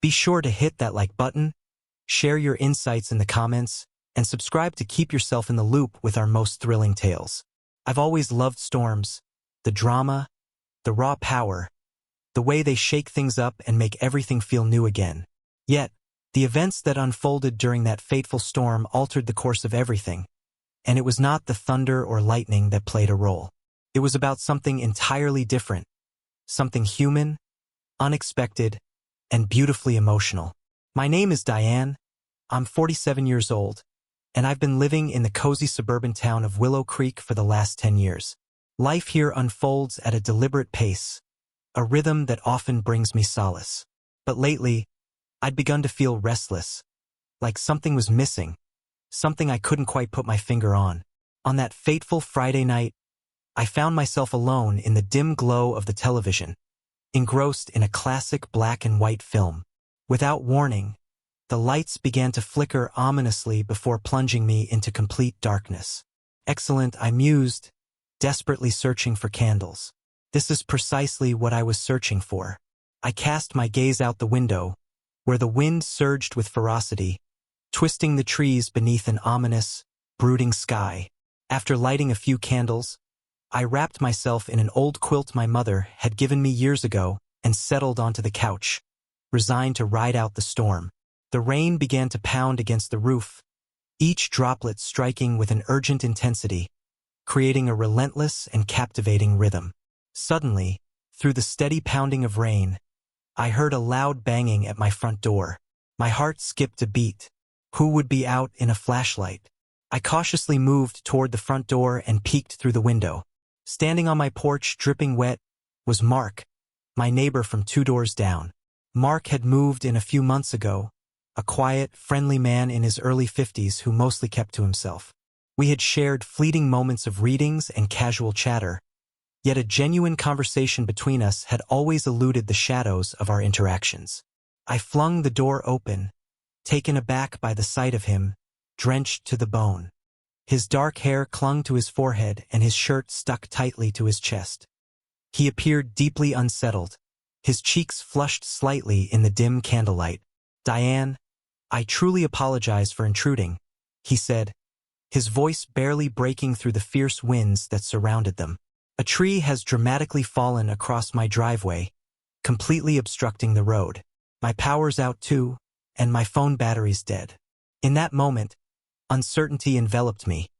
Be sure to hit that like button, share your insights in the comments, and subscribe to keep yourself in the loop with our most thrilling tales. I've always loved storms, the drama, the raw power, the way they shake things up and make everything feel new again. Yet, the events that unfolded during that fateful storm altered the course of everything, and it was not the thunder or lightning that played a role. It was about something entirely different, something human, unexpected, and beautifully emotional. My name is Diane. I'm 47 years old, and I've been living in the cozy suburban town of Willow Creek for the last 10 years. Life here unfolds at a deliberate pace, a rhythm that often brings me solace. But lately, I'd begun to feel restless, like something was missing, something I couldn't quite put my finger on. On that fateful Friday night, I found myself alone in the dim glow of the television, engrossed in a classic black and white film. Without warning, the lights began to flicker ominously before plunging me into complete darkness. Excellent, I mused, desperately searching for candles. This is precisely what I was searching for. I cast my gaze out the window, where the wind surged with ferocity, twisting the trees beneath an ominous, brooding sky. After lighting a few candles, I wrapped myself in an old quilt my mother had given me years ago and settled onto the couch, resigned to ride out the storm. The rain began to pound against the roof, each droplet striking with an urgent intensity, creating a relentless and captivating rhythm. Suddenly, through the steady pounding of rain, I heard a loud banging at my front door. My heart skipped a beat. Who would be out in a flashlight? I cautiously moved toward the front door and peeked through the window. Standing on my porch, dripping wet, was Mark, my neighbor from 2 doors down. Mark had moved in a few months ago, a quiet, friendly man in his early 50s who mostly kept to himself. We had shared fleeting moments of readings and casual chatter, yet a genuine conversation between us had always eluded the shadows of our interactions. I flung the door open, taken aback by the sight of him, drenched to the bone. His dark hair clung to his forehead and his shirt stuck tightly to his chest. He appeared deeply unsettled, his cheeks flushed slightly in the dim candlelight. "Diane, I truly apologize for intruding," he said, his voice barely breaking through the fierce winds that surrounded them. "A tree has dramatically fallen across my driveway, completely obstructing the road. My power's out too, and my phone battery's dead." In that moment, uncertainty enveloped me,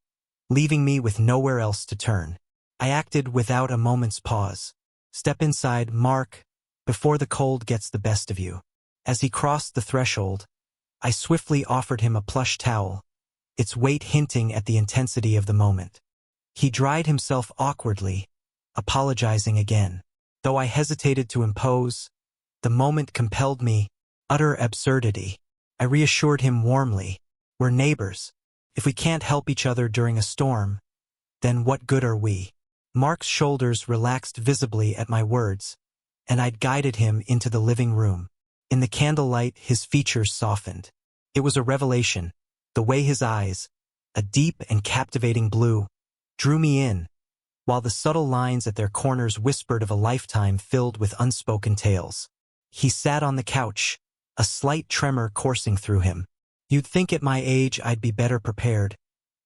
leaving me with nowhere else to turn. I acted without a moment's pause. "Step inside, Mark, before the cold gets the best of you." As he crossed the threshold, I swiftly offered him a plush towel, its weight hinting at the intensity of the moment. He dried himself awkwardly, apologizing again. Though I hesitated to impose, the moment compelled me, utter absurdity. I reassured him warmly, "We're neighbors. If we can't help each other during a storm, then what good are we?" Mark's shoulders relaxed visibly at my words, and I'd guided him into the living room. In the candlelight, his features softened. It was a revelation, the way his eyes, a deep and captivating blue, drew me in, while the subtle lines at their corners whispered of a lifetime filled with unspoken tales. He sat on the couch, a slight tremor coursing through him. "You'd think at my age I'd be better prepared,"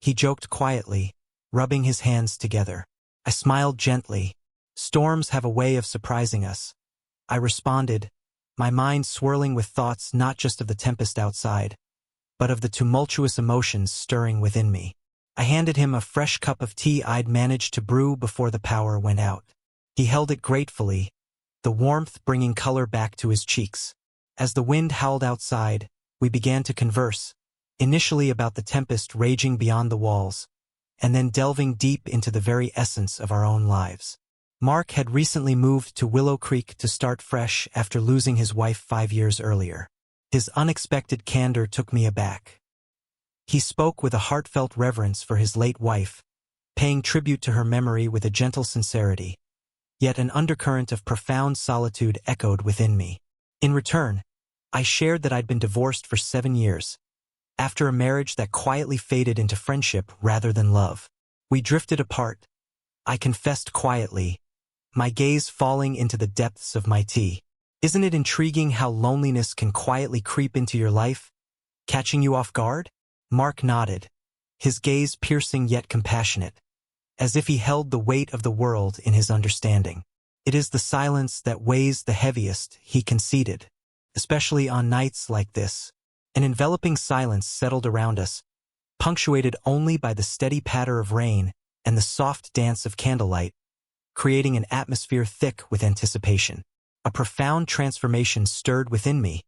he joked quietly, rubbing his hands together. I smiled gently. "Storms have a way of surprising us," I responded, my mind swirling with thoughts not just of the tempest outside, but of the tumultuous emotions stirring within me. I handed him a fresh cup of tea I'd managed to brew before the power went out. He held it gratefully, the warmth bringing color back to his cheeks. As the wind howled outside, we began to converse, initially about the tempest raging beyond the walls, and then delving deep into the very essence of our own lives. Mark had recently moved to Willow Creek to start fresh after losing his wife 5 years earlier. His unexpected candor took me aback. He spoke with a heartfelt reverence for his late wife, paying tribute to her memory with a gentle sincerity, yet an undercurrent of profound solitude echoed within me. In return, I shared that I'd been divorced for 7 years, after a marriage that quietly faded into friendship rather than love. We drifted apart, I confessed quietly, my gaze falling into the depths of my tea. Isn't it intriguing how loneliness can quietly creep into your life, catching you off guard? Mark nodded, his gaze piercing yet compassionate, as if he held the weight of the world in his understanding. It is the silence that weighs the heaviest, he conceded, especially on nights like this. An enveloping silence settled around us, punctuated only by the steady patter of rain and the soft dance of candlelight, creating an atmosphere thick with anticipation. A profound transformation stirred within me,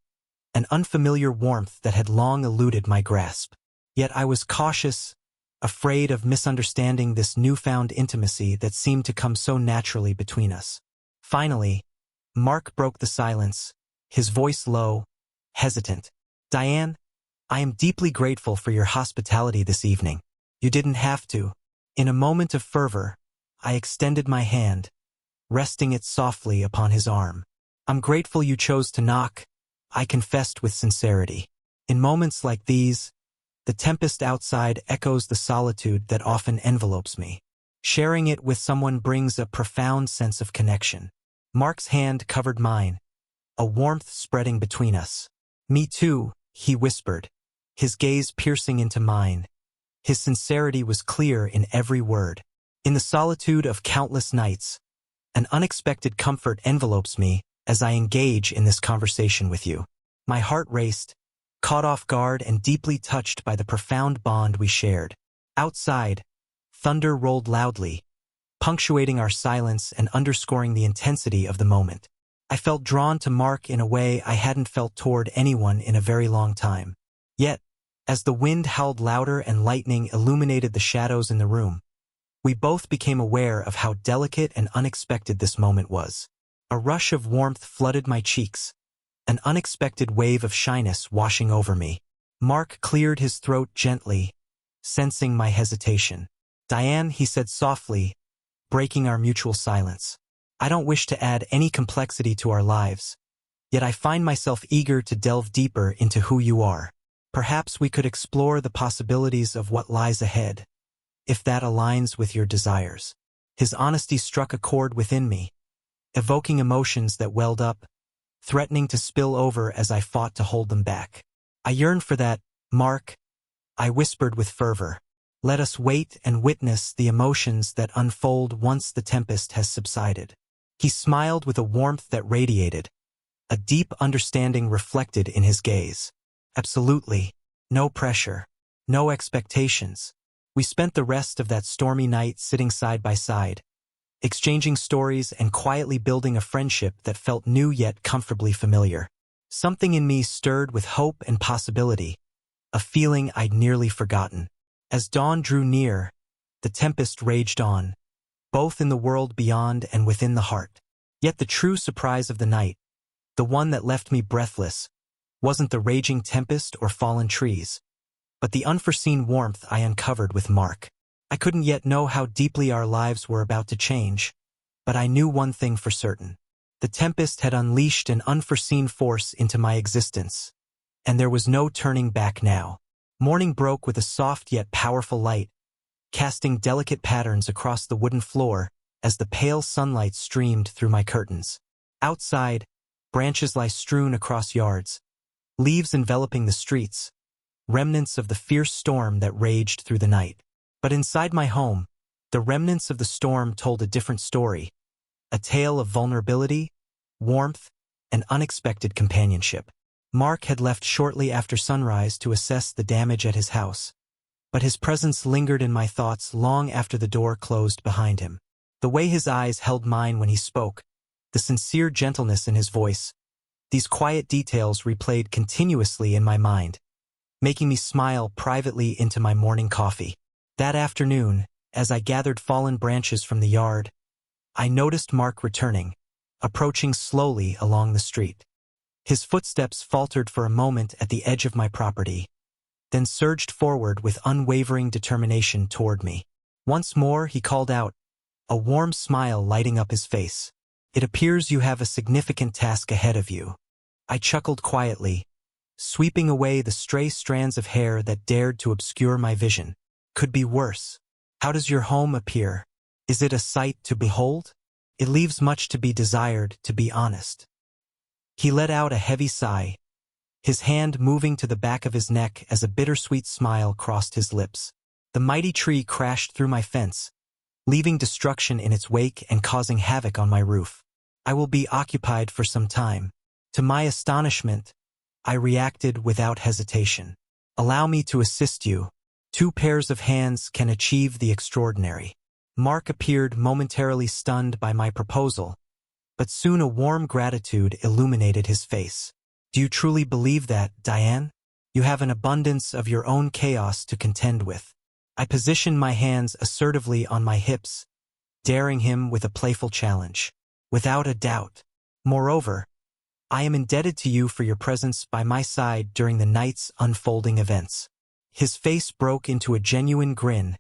an unfamiliar warmth that had long eluded my grasp. Yet I was cautious, afraid of misunderstanding this newfound intimacy that seemed to come so naturally between us. Finally, Mark broke the silence, his voice low, hesitant. "Diane, I am deeply grateful for your hospitality this evening. You didn't have to." In a moment of fervor, I extended my hand, resting it softly upon his arm. "I'm grateful you chose to knock," I confessed with sincerity. In moments like these, the tempest outside echoes the solitude that often envelopes me. Sharing it with someone brings a profound sense of connection. Mark's hand covered mine, a warmth spreading between us. "Me too," he whispered, his gaze piercing into mine. His sincerity was clear in every word. In the solitude of countless nights, an unexpected comfort envelopes me as I engage in this conversation with you. My heart raced, caught off guard and deeply touched by the profound bond we shared. Outside, thunder rolled loudly, punctuating our silence and underscoring the intensity of the moment. I felt drawn to Mark in a way I hadn't felt toward anyone in a very long time. Yet, as the wind howled louder and lightning illuminated the shadows in the room, we both became aware of how delicate and unexpected this moment was. A rush of warmth flooded my cheeks, an unexpected wave of shyness washing over me. Mark cleared his throat gently, sensing my hesitation. "Diane," he said softly, breaking our mutual silence. "I don't wish to add any complexity to our lives, yet I find myself eager to delve deeper into who you are. Perhaps we could explore the possibilities of what lies ahead, if that aligns with your desires." His honesty struck a chord within me, evoking emotions that welled up, threatening to spill over as I fought to hold them back. "I yearn for that, Mark," I whispered with fervor. "Let us wait and witness the emotions that unfold once the tempest has subsided." He smiled with a warmth that radiated, a deep understanding reflected in his gaze. "Absolutely. No pressure. No expectations." We spent the rest of that stormy night sitting side by side, exchanging stories and quietly building a friendship that felt new yet comfortably familiar. Something in me stirred with hope and possibility, a feeling I'd nearly forgotten. As dawn drew near, the tempest raged on, both in the world beyond and within the heart. Yet the true surprise of the night, the one that left me breathless, wasn't the raging tempest or fallen trees, but the unforeseen warmth I uncovered with Mark. I couldn't yet know how deeply our lives were about to change, but I knew one thing for certain. The tempest had unleashed an unforeseen force into my existence, and there was no turning back now. Morning broke with a soft yet powerful light, casting delicate patterns across the wooden floor as the pale sunlight streamed through my curtains. Outside, branches lie strewn across yards, leaves enveloping the streets, remnants of the fierce storm that raged through the night. But inside my home, the remnants of the storm told a different story, a tale of vulnerability, warmth, and unexpected companionship. Mark had left shortly after sunrise to assess the damage at his house, but his presence lingered in my thoughts long after the door closed behind him. The way his eyes held mine when he spoke, the sincere gentleness in his voice, these quiet details replayed continuously in my mind, making me smile privately into my morning coffee. That afternoon, as I gathered fallen branches from the yard, I noticed Mark returning, approaching slowly along the street. His footsteps faltered for a moment at the edge of my property, then surged forward with unwavering determination toward me. Once more he called out, a warm smile lighting up his face. "It appears you have a significant task ahead of you." I chuckled quietly, sweeping away the stray strands of hair that dared to obscure my vision. "Could be worse. How does your home appear? Is it a sight to behold?" "It leaves much to be desired, to be honest." He let out a heavy sigh, his hand moving to the back of his neck as a bittersweet smile crossed his lips. The mighty tree crashed through my fence, leaving destruction in its wake and causing havoc on my roof. I will be occupied for some time. To my astonishment, I reacted without hesitation. Allow me to assist you. 2 pairs of hands can achieve the extraordinary. Mark appeared momentarily stunned by my proposal, but soon a warm gratitude illuminated his face. Do you truly believe that, Diane? You have an abundance of your own chaos to contend with. I positioned my hands assertively on my hips, daring him with a playful challenge. Without a doubt. Moreover, I am indebted to you for your presence by my side during the night's unfolding events. His face broke into a genuine grin,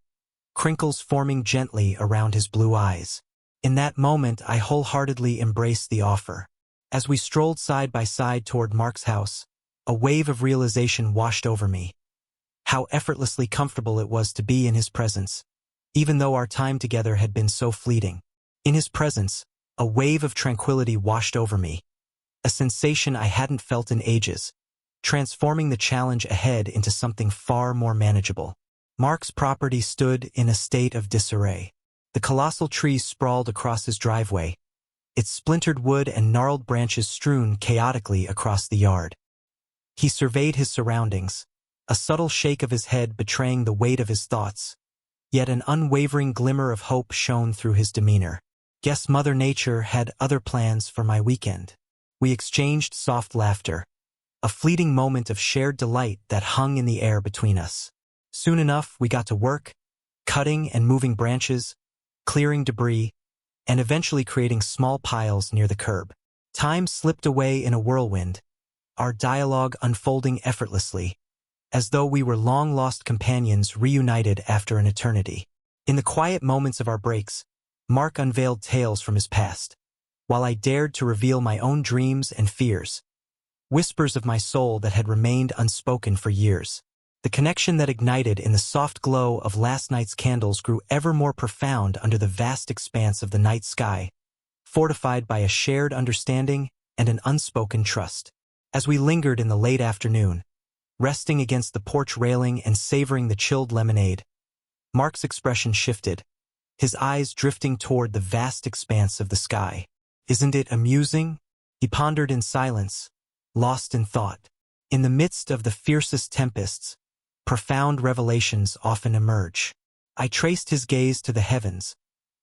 crinkles forming gently around his blue eyes. In that moment, I wholeheartedly embraced the offer. As we strolled side by side toward Mark's house, a wave of realization washed over me. How effortlessly comfortable it was to be in his presence, even though our time together had been so fleeting. In his presence, a wave of tranquility washed over me, a sensation I hadn't felt in ages, transforming the challenge ahead into something far more manageable. Mark's property stood in a state of disarray. The colossal tree sprawled across his driveway, its splintered wood and gnarled branches strewn chaotically across the yard. He surveyed his surroundings, a subtle shake of his head betraying the weight of his thoughts, yet an unwavering glimmer of hope shone through his demeanor. Guess Mother Nature had other plans for my weekend. We exchanged soft laughter, a fleeting moment of shared delight that hung in the air between us. Soon enough, we got to work, cutting and moving branches, clearing debris, and eventually creating small piles near the curb. Time slipped away in a whirlwind, our dialogue unfolding effortlessly, as though we were long-lost companions reunited after an eternity. In the quiet moments of our breaks, Mark unveiled tales from his past, while I dared to reveal my own dreams and fears, whispers of my soul that had remained unspoken for years. The connection that ignited in the soft glow of last night's candles grew ever more profound under the vast expanse of the night sky, fortified by a shared understanding and an unspoken trust. As we lingered in the late afternoon, resting against the porch railing and savoring the chilled lemonade, Mark's expression shifted, his eyes drifting toward the vast expanse of the sky. Isn't it amusing? He pondered in silence, lost in thought. In the midst of the fiercest tempests, profound revelations often emerge. I traced his gaze to the heavens,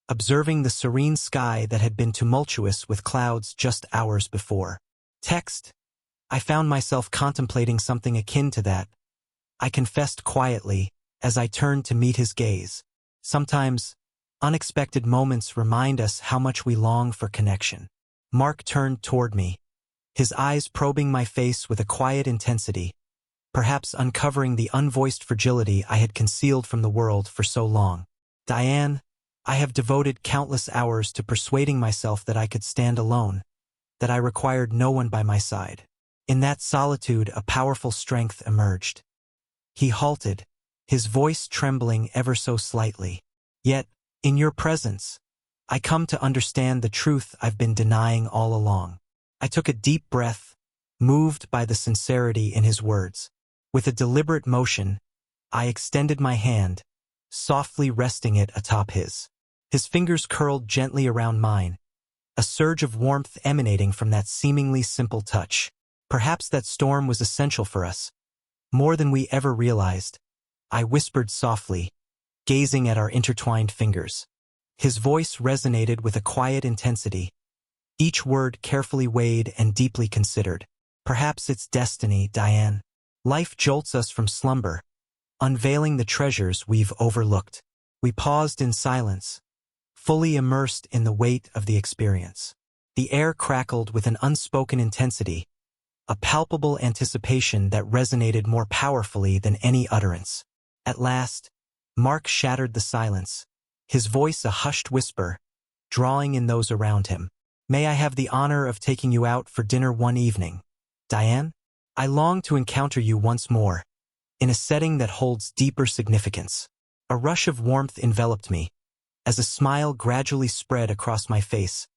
observing the serene sky that had been tumultuous with clouds just hours before. I found myself contemplating something akin to that, I confessed quietly as I turned to meet his gaze. Sometimes, unexpected moments remind us how much we long for connection. Mark turned toward me, his eyes probing my face with a quiet intensity, perhaps uncovering the unvoiced fragility I had concealed from the world for so long. Diane, I have devoted countless hours to persuading myself that I could stand alone, that I required no one by my side. In that solitude, a powerful strength emerged. He halted, his voice trembling ever so slightly. Yet, in your presence, I come to understand the truth I've been denying all along. I took a deep breath, moved by the sincerity in his words. With a deliberate motion, I extended my hand, softly resting it atop his. His fingers curled gently around mine, a surge of warmth emanating from that seemingly simple touch. Perhaps that storm was essential for us, more than we ever realized. I whispered softly, gazing at our intertwined fingers. His voice resonated with a quiet intensity, each word carefully weighed and deeply considered. Perhaps it's destiny, Diane. Life jolts us from slumber, unveiling the treasures we've overlooked. We paused in silence, fully immersed in the weight of the experience. The air crackled with an unspoken intensity, a palpable anticipation that resonated more powerfully than any utterance. At last, Mark shattered the silence, his voice a hushed whisper, drawing in those around him. May I have the honor of taking you out for dinner one evening, Diane? I long to encounter you once more, in a setting that holds deeper significance. A rush of warmth enveloped me, as a smile gradually spread across my face,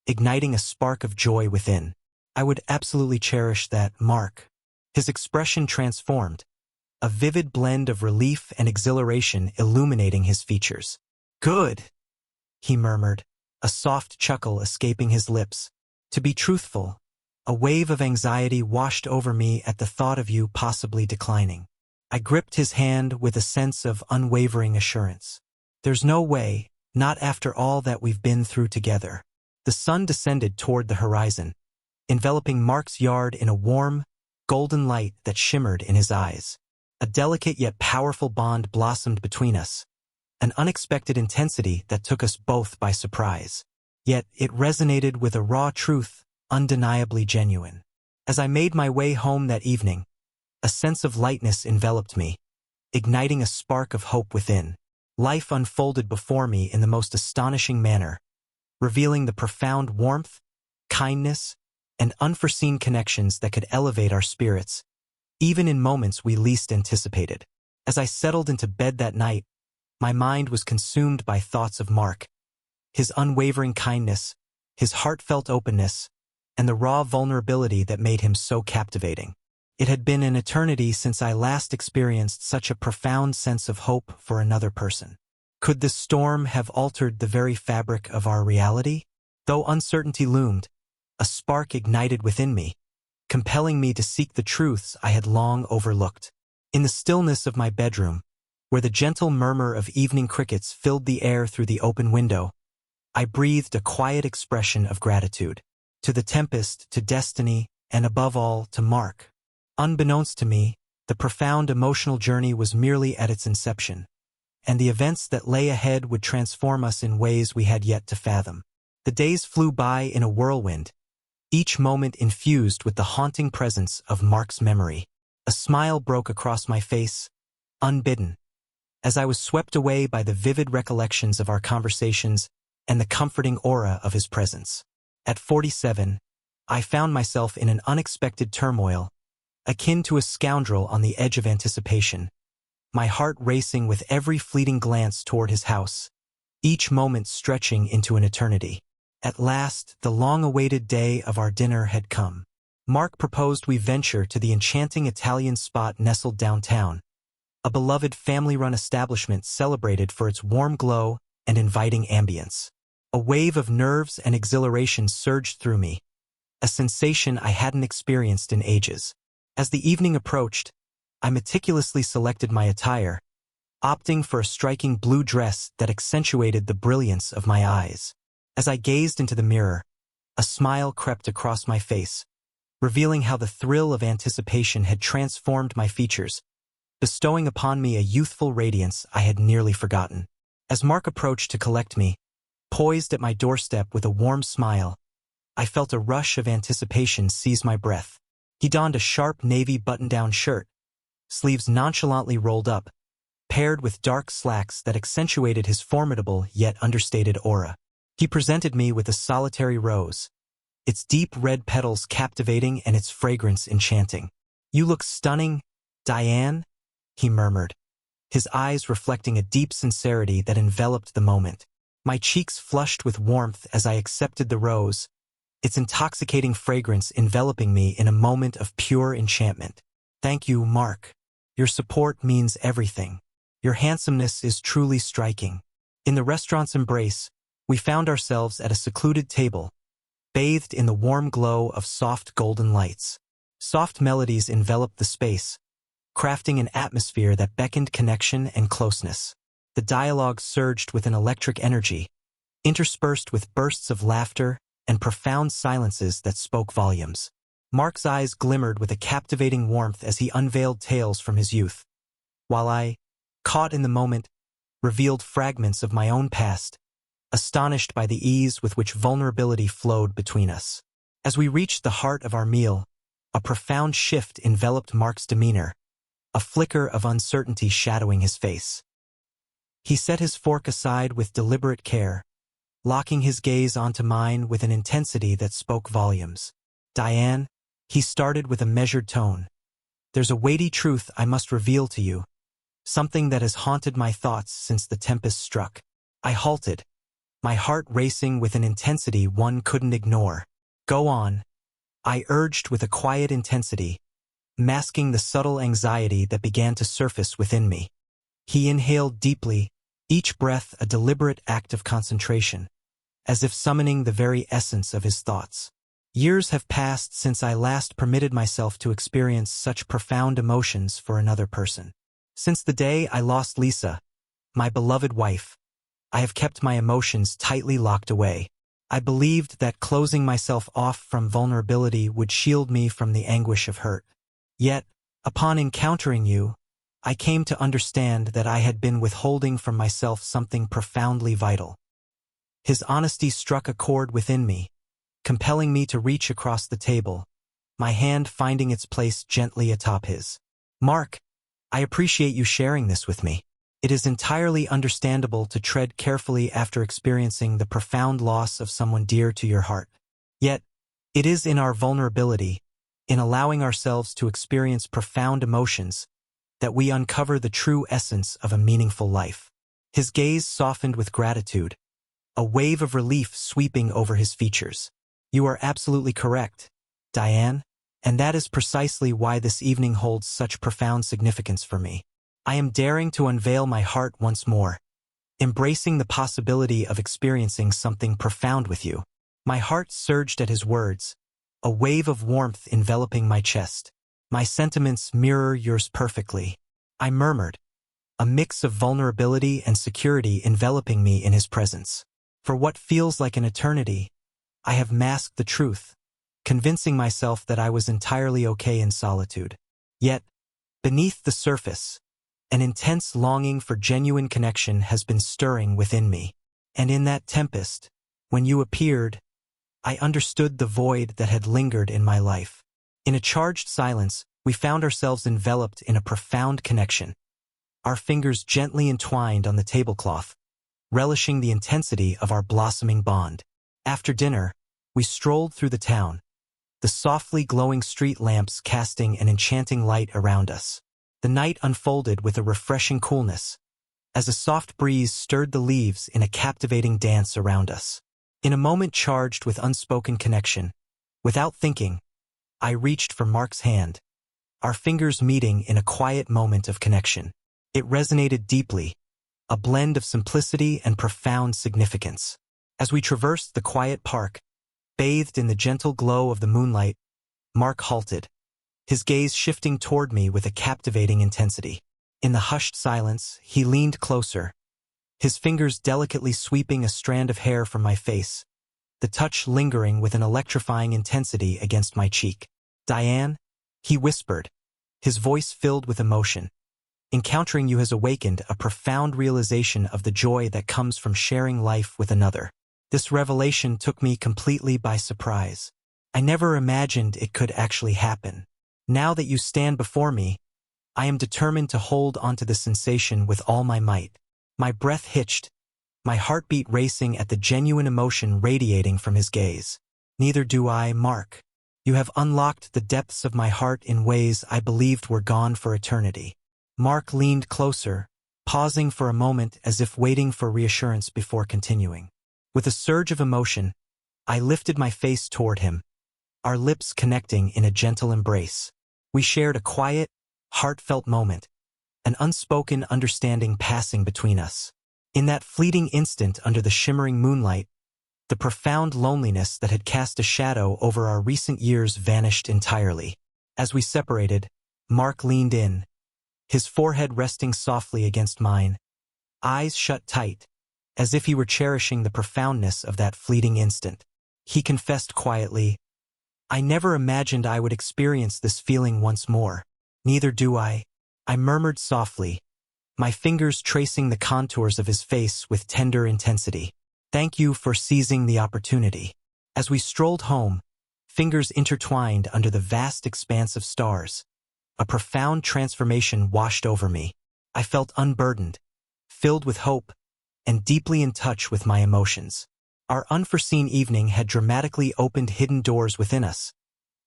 igniting a spark of joy within. I would absolutely cherish that, Mark. His expression transformed, a vivid blend of relief and exhilaration illuminating his features. Good, he murmured, a soft chuckle escaping his lips. To be truthful, a wave of anxiety washed over me at the thought of you possibly declining. I gripped his hand with a sense of unwavering assurance. There's no way, not after all that we've been through together. The sun descended toward the horizon, enveloping Mark's yard in a warm, golden light that shimmered in his eyes. A delicate yet powerful bond blossomed between us, an unexpected intensity that took us both by surprise. Yet it resonated with a raw truth, undeniably genuine. As I made my way home that evening, a sense of lightness enveloped me, igniting a spark of hope within. Life unfolded before me in the most astonishing manner, revealing the profound warmth, kindness, and unforeseen connections that could elevate our spirits, even in moments we least anticipated. As I settled into bed that night, my mind was consumed by thoughts of Mark, his unwavering kindness, his heartfelt openness, and the raw vulnerability that made him so captivating. It had been an eternity since I last experienced such a profound sense of hope for another person. Could this storm have altered the very fabric of our reality? Though uncertainty loomed, a spark ignited within me, compelling me to seek the truths I had long overlooked. In the stillness of my bedroom, where the gentle murmur of evening crickets filled the air through the open window, I breathed a quiet expression of gratitude. To the tempest, to destiny, and above all, to Mark. Unbeknownst to me, the profound emotional journey was merely at its inception, and the events that lay ahead would transform us in ways we had yet to fathom. The days flew by in a whirlwind, each moment infused with the haunting presence of Mark's memory. A smile broke across my face, unbidden, as I was swept away by the vivid recollections of our conversations and the comforting aura of his presence. At 47, I found myself in an unexpected turmoil, akin to a scoundrel on the edge of anticipation, my heart racing with every fleeting glance toward his house, each moment stretching into an eternity. At last, the long-awaited day of our dinner had come. Mark proposed we venture to the enchanting Italian spot nestled downtown, a beloved family-run establishment celebrated for its warm glow and inviting ambience. A wave of nerves and exhilaration surged through me, a sensation I hadn't experienced in ages. As the evening approached, I meticulously selected my attire, opting for a striking blue dress that accentuated the brilliance of my eyes. As I gazed into the mirror, a smile crept across my face, revealing how the thrill of anticipation had transformed my features, bestowing upon me a youthful radiance I had nearly forgotten. As Mark approached to collect me, poised at my doorstep with a warm smile, I felt a rush of anticipation seize my breath. He donned a sharp navy button-down shirt, sleeves nonchalantly rolled up, paired with dark slacks that accentuated his formidable yet understated aura. He presented me with a solitary rose, its deep red petals captivating and its fragrance enchanting. "You look stunning, Diane," he murmured, his eyes reflecting a deep sincerity that enveloped the moment. My cheeks flushed with warmth as I accepted the rose, its intoxicating fragrance enveloping me in a moment of pure enchantment. "Thank you, Mark. Your support means everything. Your handsomeness is truly striking." In the restaurant's embrace, we found ourselves at a secluded table, bathed in the warm glow of soft golden lights. Soft melodies enveloped the space, crafting an atmosphere that beckoned connection and closeness. The dialogue surged with an electric energy, interspersed with bursts of laughter and profound silences that spoke volumes. Mark's eyes glimmered with a captivating warmth as he unveiled tales from his youth, while I, caught in the moment, revealed fragments of my own past, astonished by the ease with which vulnerability flowed between us. As we reached the heart of our meal, a profound shift enveloped Mark's demeanor, a flicker of uncertainty shadowing his face. He set his fork aside with deliberate care, locking his gaze onto mine with an intensity that spoke volumes. "Diane," he started with a measured tone, "there's a weighty truth I must reveal to you, something that has haunted my thoughts since the tempest struck." I halted, my heart racing with an intensity one couldn't ignore. "Go on," I urged with a quiet intensity, masking the subtle anxiety that began to surface within me. He inhaled deeply, each breath a deliberate act of concentration, as if summoning the very essence of his thoughts. Years have passed since I last permitted myself to experience such profound emotions for another person. Since the day I lost Lisa, my beloved wife, I have kept my emotions tightly locked away. I believed that closing myself off from vulnerability would shield me from the anguish of hurt. Yet, upon encountering you, I came to understand that I had been withholding from myself something profoundly vital. His honesty struck a chord within me, compelling me to reach across the table, my hand finding its place gently atop his. Mark, I appreciate you sharing this with me. It is entirely understandable to tread carefully after experiencing the profound loss of someone dear to your heart. Yet, it is in our vulnerability, in allowing ourselves to experience profound emotions, that we uncover the true essence of a meaningful life. His gaze softened with gratitude, a wave of relief sweeping over his features. You are absolutely correct, Diane, and that is precisely why this evening holds such profound significance for me. I am daring to unveil my heart once more, embracing the possibility of experiencing something profound with you. My heart surged at his words, a wave of warmth enveloping my chest. My sentiments mirror yours perfectly, I murmured, a mix of vulnerability and security enveloping me in his presence. For what feels like an eternity, I have masked the truth, convincing myself that I was entirely okay in solitude. Yet, beneath the surface, an intense longing for genuine connection has been stirring within me. And in that tempest, when you appeared, I understood the void that had lingered in my life. In a charged silence, we found ourselves enveloped in a profound connection, our fingers gently entwined on the tablecloth, relishing the intensity of our blossoming bond. After dinner, we strolled through the town, the softly glowing street lamps casting an enchanting light around us. The night unfolded with a refreshing coolness, as a soft breeze stirred the leaves in a captivating dance around us. In a moment charged with unspoken connection, without thinking, I reached for Mark's hand, our fingers meeting in a quiet moment of connection. It resonated deeply, a blend of simplicity and profound significance. As we traversed the quiet park, bathed in the gentle glow of the moonlight, Mark halted, his gaze shifting toward me with a captivating intensity. In the hushed silence, he leaned closer, his fingers delicately sweeping a strand of hair from my face, the touch lingering with an electrifying intensity against my cheek. Diane, he whispered, his voice filled with emotion. Encountering you has awakened a profound realization of the joy that comes from sharing life with another. This revelation took me completely by surprise. I never imagined it could actually happen. Now that you stand before me, I am determined to hold onto the sensation with all my might. My breath hitched, my heartbeat racing at the genuine emotion radiating from his gaze. Neither do I, Mark. You have unlocked the depths of my heart in ways I believed were gone for eternity. Mark leaned closer, pausing for a moment as if waiting for reassurance before continuing. With a surge of emotion, I lifted my face toward him, our lips connecting in a gentle embrace. We shared a quiet, heartfelt moment, an unspoken understanding passing between us. In that fleeting instant under the shimmering moonlight, the profound loneliness that had cast a shadow over our recent years vanished entirely. As we separated, Mark leaned in, his forehead resting softly against mine, eyes shut tight, as if he were cherishing the profoundness of that fleeting instant. He confessed quietly, I never imagined I would experience this feeling once more. Neither do I murmured softly, my fingers tracing the contours of his face with tender intensity. Thank you for seizing the opportunity. As we strolled home, fingers intertwined under the vast expanse of stars, a profound transformation washed over me. I felt unburdened, filled with hope, and deeply in touch with my emotions. Our unforeseen evening had dramatically opened hidden doors within us,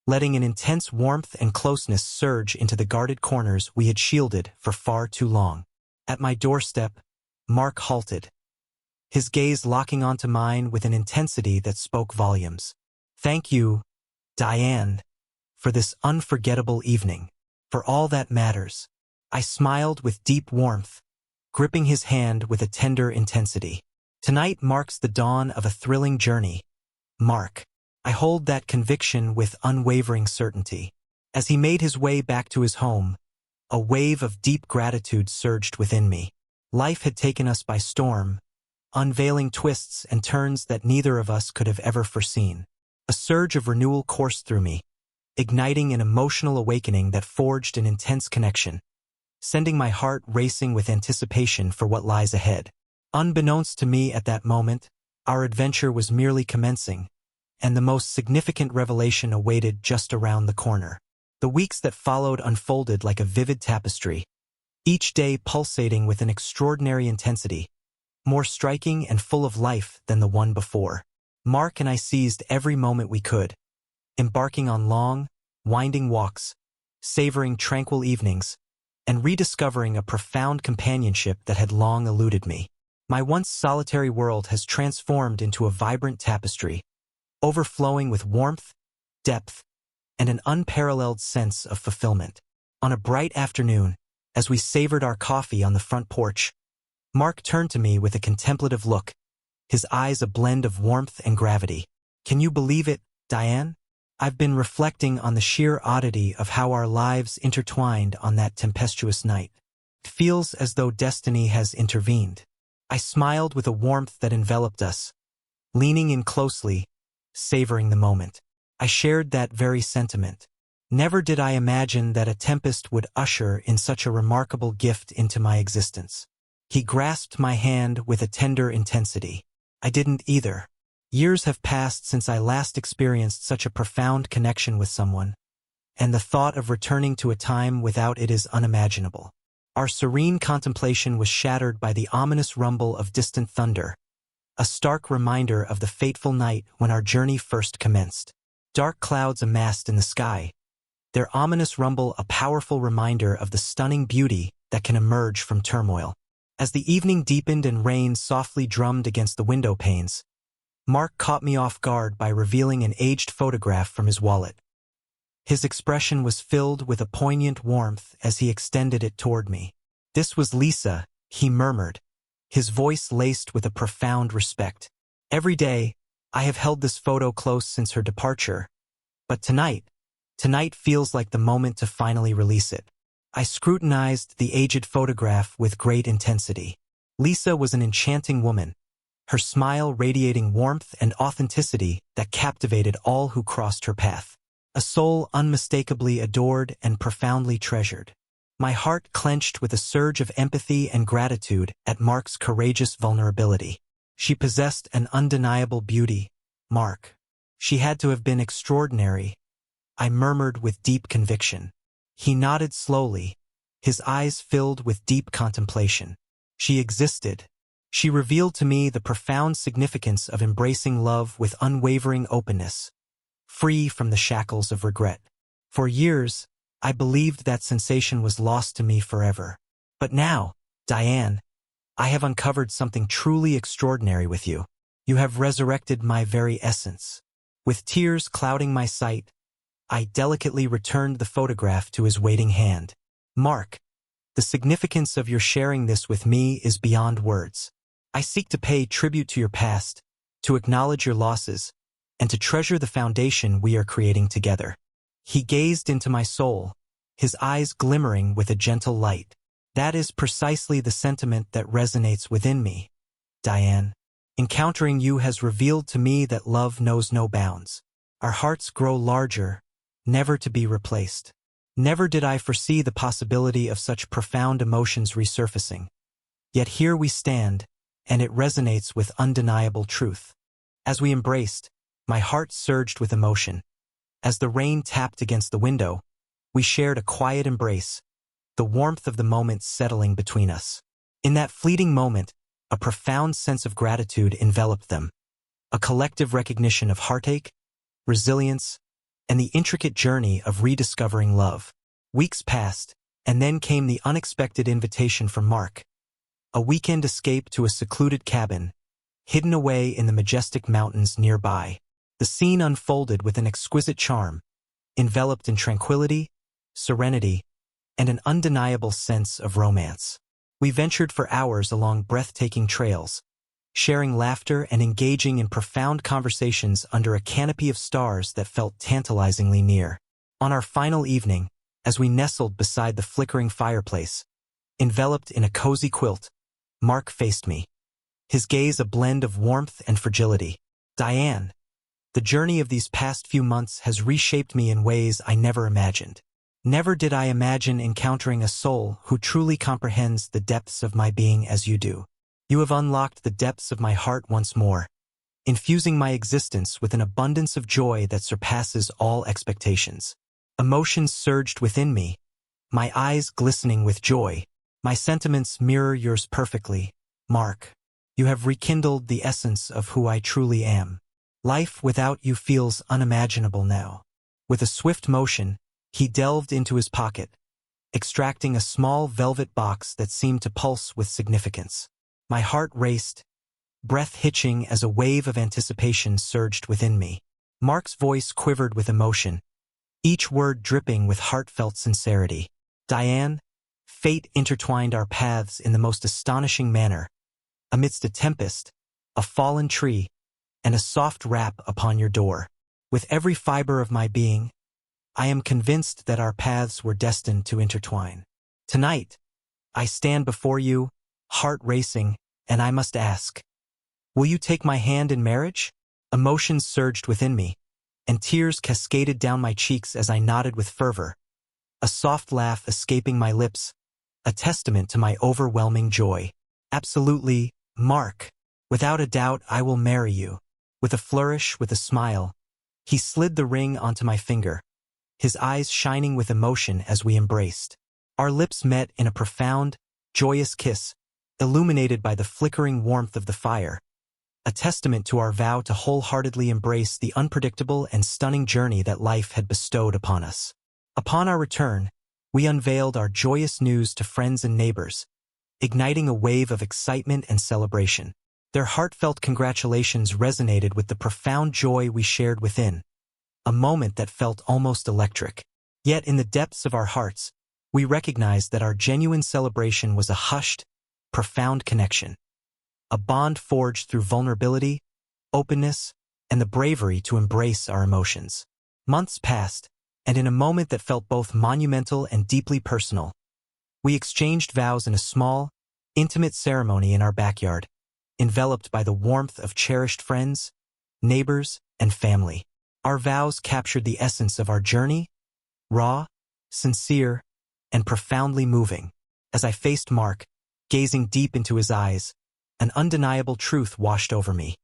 letting an intense warmth and closeness surge into the guarded corners we had shielded for far too long. At my doorstep, Mark halted, his gaze locking onto mine with an intensity that spoke volumes. Thank you, Diane, for this unforgettable evening. For all that matters. I smiled with deep warmth, gripping his hand with a tender intensity. Tonight marks the dawn of a thrilling journey. Mark. I hold that conviction with unwavering certainty. As he made his way back to his home, a wave of deep gratitude surged within me. Life had taken us by storm, unveiling twists and turns that neither of us could have ever foreseen. A surge of renewal coursed through me, igniting an emotional awakening that forged an intense connection, sending my heart racing with anticipation for what lies ahead. Unbeknownst to me at that moment, our adventure was merely commencing, and the most significant revelation awaited just around the corner. The weeks that followed unfolded like a vivid tapestry, each day pulsating with an extraordinary intensity, more striking and full of life than the one before. Mark and I seized every moment we could, embarking on long, winding walks, savoring tranquil evenings, and rediscovering a profound companionship that had long eluded me. My once solitary world has transformed into a vibrant tapestry, overflowing with warmth, depth, and an unparalleled sense of fulfillment. On a bright afternoon, as we savored our coffee on the front porch, Mark turned to me with a contemplative look, his eyes a blend of warmth and gravity. "Can you believe it, Diane? I've been reflecting on the sheer oddity of how our lives intertwined on that tempestuous night. It feels as though destiny has intervened." I smiled with a warmth that enveloped us, leaning in closely, savoring the moment. I shared that very sentiment. Never did I imagine that a tempest would usher in such a remarkable gift into my existence. He grasped my hand with a tender intensity. I didn't either. Years have passed since I last experienced such a profound connection with someone, and the thought of returning to a time without it is unimaginable. Our serene contemplation was shattered by the ominous rumble of distant thunder, a stark reminder of the fateful night when our journey first commenced. Dark clouds amassed in the sky, their ominous rumble a powerful reminder of the stunning beauty that can emerge from turmoil. As the evening deepened and rain softly drummed against the window panes, Mark caught me off guard by revealing an aged photograph from his wallet. His expression was filled with a poignant warmth as he extended it toward me. "This was Lisa," he murmured, his voice laced with a profound respect. "Every day, I have held this photo close since her departure, but tonight feels like the moment to finally release it." I scrutinized the aged photograph with great intensity. Lisa was an enchanting woman, her smile radiating warmth and authenticity that captivated all who crossed her path. A soul unmistakably adored and profoundly treasured. My heart clenched with a surge of empathy and gratitude at Mark's courageous vulnerability. She possessed an undeniable beauty, Mark. She had to have been extraordinary, I murmured with deep conviction. He nodded slowly, his eyes filled with deep contemplation. She existed. She revealed to me the profound significance of embracing love with unwavering openness, free from the shackles of regret. For years, I believed that sensation was lost to me forever. But now, Diane, I have uncovered something truly extraordinary with you. You have resurrected my very essence. With tears clouding my sight, I delicately returned the photograph to his waiting hand. "Mark, the significance of your sharing this with me is beyond words. I seek to pay tribute to your past, to acknowledge your losses, and to treasure the foundation we are creating together." He gazed into my soul, his eyes glimmering with a gentle light. "That is precisely the sentiment that resonates within me, Diane. Encountering you has revealed to me that love knows no bounds. Our hearts grow larger, never to be replaced. Never did I foresee the possibility of such profound emotions resurfacing. Yet here we stand, and it resonates with undeniable truth." As we embraced, my heart surged with emotion. As the rain tapped against the window, we shared a quiet embrace, the warmth of the moment settling between us. In that fleeting moment, a profound sense of gratitude enveloped them, a collective recognition of heartache, resilience, and the intricate journey of rediscovering love. Weeks passed, and then came the unexpected invitation from Mark, a weekend escape to a secluded cabin, hidden away in the majestic mountains nearby. The scene unfolded with an exquisite charm, enveloped in tranquility, serenity, and an undeniable sense of romance. We ventured for hours along breathtaking trails, sharing laughter and engaging in profound conversations under a canopy of stars that felt tantalizingly near. On our final evening, as we nestled beside the flickering fireplace, enveloped in a cozy quilt, Mark faced me, his gaze a blend of warmth and fragility. "Diane, the journey of these past few months has reshaped me in ways I never imagined. Never did I imagine encountering a soul who truly comprehends the depths of my being as you do. You have unlocked the depths of my heart once more, infusing my existence with an abundance of joy that surpasses all expectations." Emotions surged within me, my eyes glistening with joy. "My sentiments mirror yours perfectly, Mark. You have rekindled the essence of who I truly am. Life without you feels unimaginable now." With a swift motion, he delved into his pocket, extracting a small velvet box that seemed to pulse with significance. My heart raced, breath hitching as a wave of anticipation surged within me. Mark's voice quivered with emotion, each word dripping with heartfelt sincerity. "Diane, fate intertwined our paths in the most astonishing manner. Amidst a tempest, a fallen tree, and a soft rap upon your door. With every fiber of my being, I am convinced that our paths were destined to intertwine. Tonight, I stand before you, heart racing, and I must ask, will you take my hand in marriage?" Emotions surged within me, and tears cascaded down my cheeks as I nodded with fervor, a soft laugh escaping my lips, a testament to my overwhelming joy. "Absolutely, Mark. Without a doubt, I will marry you." With a flourish, with a smile, he slid the ring onto my finger, his eyes shining with emotion as we embraced. Our lips met in a profound, joyous kiss, illuminated by the flickering warmth of the fire, a testament to our vow to wholeheartedly embrace the unpredictable and stunning journey that life had bestowed upon us. Upon our return, we unveiled our joyous news to friends and neighbors, igniting a wave of excitement and celebration. Their heartfelt congratulations resonated with the profound joy we shared within, a moment that felt almost electric. Yet in the depths of our hearts, we recognized that our genuine celebration was a hushed, profound connection, a bond forged through vulnerability, openness, and the bravery to embrace our emotions. Months passed, and in a moment that felt both monumental and deeply personal, we exchanged vows in a small, intimate ceremony in our backyard, enveloped by the warmth of cherished friends, neighbors, and family. Our vows captured the essence of our journey, raw, sincere, and profoundly moving. As I faced Mark, gazing deep into his eyes, an undeniable truth washed over me.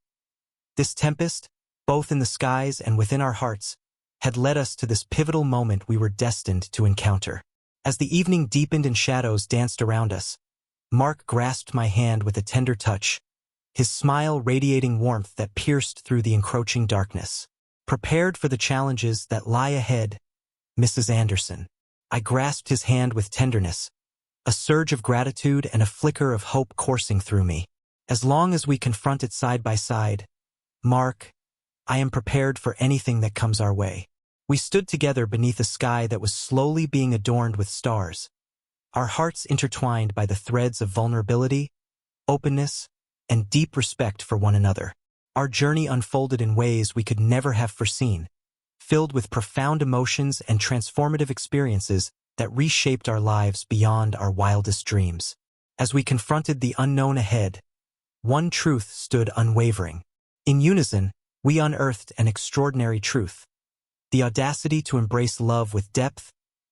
This tempest, both in the skies and within our hearts, had led us to this pivotal moment we were destined to encounter. As the evening deepened and shadows danced around us, Mark grasped my hand with a tender touch, his smile radiating warmth that pierced through the encroaching darkness. "Prepared for the challenges that lie ahead, Mrs. Anderson." I grasped his hand with tenderness, a surge of gratitude and a flicker of hope coursing through me. "As long as we confront it side by side, Mark, I am prepared for anything that comes our way." We stood together beneath a sky that was slowly being adorned with stars, our hearts intertwined by the threads of vulnerability, openness, and deep respect for one another. Our journey unfolded in ways we could never have foreseen, filled with profound emotions and transformative experiences that reshaped our lives beyond our wildest dreams. As we confronted the unknown ahead, one truth stood unwavering. In unison, we unearthed an extraordinary truth: the audacity to embrace love with depth,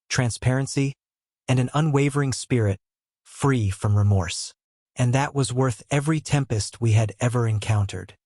transparency, and an unwavering spirit, free from remorse. And that was worth every tempest we had ever encountered.